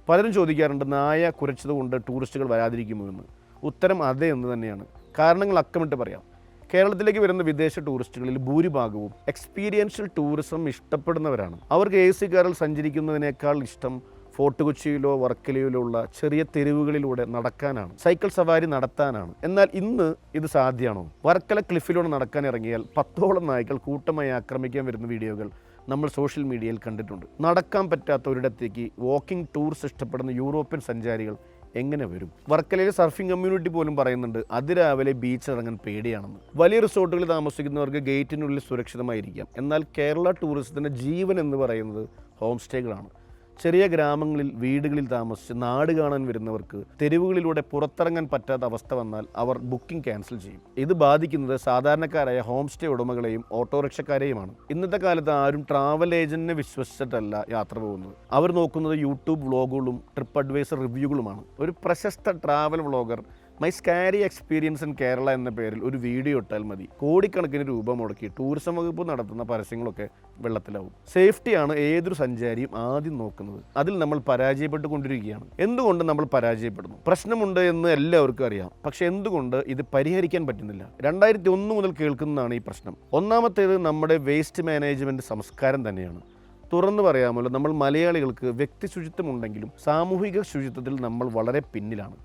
പലരും ചോദിക്കാറുണ്ട് നായ കുരച്ചതുകൊണ്ട് ടൂറിസ്റ്റുകൾ വരാതിരിക്കുമോ എന്ന്. ഉത്തരം അതെ എന്ന് തന്നെയാണ്. കാരണങ്ങൾ അക്കമിട്ട് പറയാം. കേരളത്തിലേക്ക് വരുന്ന വിദേശ ടൂറിസ്റ്റുകളിൽ ഭൂരിഭാഗവും എക്സ്പീരിയൻഷ്യൽ ടൂറിസം ഇഷ്ടപ്പെടുന്നവരാണ്. അവർക്ക് AC കാറിൽ സഞ്ചരിക്കുന്നതിനേക്കാൾ ഇഷ്ടം ഫോർട്ട് കൊച്ചിയിലോ വർക്കലയിലോ ഉള്ള ചെറിയ തെരുവുകളിലൂടെ നടക്കാനാണ്, സൈക്കിൾ സവാരി നടത്താനാണ്. എന്നാൽ ഇന്ന് ഇത് സാധ്യമാണോ? വർക്കല ക്ലിഫിലൂടെ നടക്കാൻ ഇറങ്ങിയാൽ 10ഓളം നായ്ക്കൾ കൂട്ടമായി ആക്രമിക്കാൻ വരുന്ന വീഡിയോകൾ നമ്മൾ സോഷ്യൽ മീഡിയയിൽ കണ്ടിട്ടുണ്ട്. നടക്കാൻ പറ്റാത്ത ഒരിടത്തേക്ക് വാക്കിംഗ് ടൂർസ് ഇഷ്ടപ്പെടുന്ന യൂറോപ്യൻ സഞ്ചാരികൾ എങ്ങനെ വരും? വർക്കലയിലെ സർഫിംഗ് കമ്മ്യൂണിറ്റി പോലും പറയുന്നുണ്ട് അതിരാവിലെ ബീച്ച് ഇറങ്ങാൻ പേടിയാണെന്ന്. വലിയ റിസോർട്ടുകളിൽ താമസിക്കുന്നവർക്ക് ഗേറ്റിനുള്ളിൽ സുരക്ഷിതമായിരിക്കാം. എന്നാൽ കേരള ടൂറിസത്തിൻ്റെ ജീവൻ എന്ന് പറയുന്നത് ഹോം സ്റ്റേകളാണ്. ചെറിയ ഗ്രാമങ്ങളിൽ വീടുകളിൽ താമസിച്ച് നാട് കാണാൻ വരുന്നവർക്ക് തെരുവുകളിലൂടെ പുറത്തിറങ്ങാൻ പറ്റാത്ത അവസ്ഥ വന്നാൽ അവർ ബുക്കിംഗ് ക്യാൻസൽ ചെയ്യും. ഇത് ബാധിക്കുന്നത് സാധാരണക്കാരായ ഹോം സ്റ്റേ ഉടമകളെയും ഓട്ടോറിക്ഷക്കാരെയുമാണ്. ഇന്നത്തെ കാലത്ത് ആരും ട്രാവൽ ഏജന്റിനെ വിശ്വസിച്ചിട്ടല്ല യാത്ര പോകുന്നത്. അവർ നോക്കുന്നത് യൂട്യൂബ് വ്ളോഗുകളും ട്രിപ്പ് അഡ്വൈസർ റിവ്യൂകളുമാണ്. ഒരു പ്രശസ്ത travel vlogger my scary experience in Kerala എന്ന പേരിൽ ഒരു വീഡിയോ ഇട്ടാൽ മതി, കോടിക്കണക്കിന് രൂപ മുടക്കി ടൂറിസം വകുപ്പ് നടത്തുന്ന പരസ്യങ്ങളൊക്കെ വെള്ളത്തിലാവും. സേഫ്റ്റിയാണ് ഏതൊരു സഞ്ചാരിയും ആദ്യം നോക്കുന്നത്. അതിൽ നമ്മൾ പരാജയപ്പെട്ടുകൊണ്ടിരിക്കുകയാണ്. എന്തുകൊണ്ട് നമ്മൾ പരാജയപ്പെടുന്നു? പ്രശ്നമുണ്ട് എന്ന് എല്ലാവർക്കും അറിയാം. പക്ഷെ എന്തുകൊണ്ട് ഇത് പരിഹരിക്കാൻ പറ്റുന്നില്ല? 2001 മുതൽ കേൾക്കുന്നതാണ് ഈ പ്രശ്നം. ഒന്നാമത്തേത് നമ്മുടെ വേസ്റ്റ് മാനേജ്മെന്റ് സംസ്കാരം തന്നെയാണ്. തുറന്നു പറയാമല്ലോ, നമ്മൾ മലയാളികൾക്ക് വ്യക്തി ശുചിത്വമുണ്ടെങ്കിലും സാമൂഹിക ശുചിത്വത്തിൽ നമ്മൾ വളരെ പിന്നിലാണ്.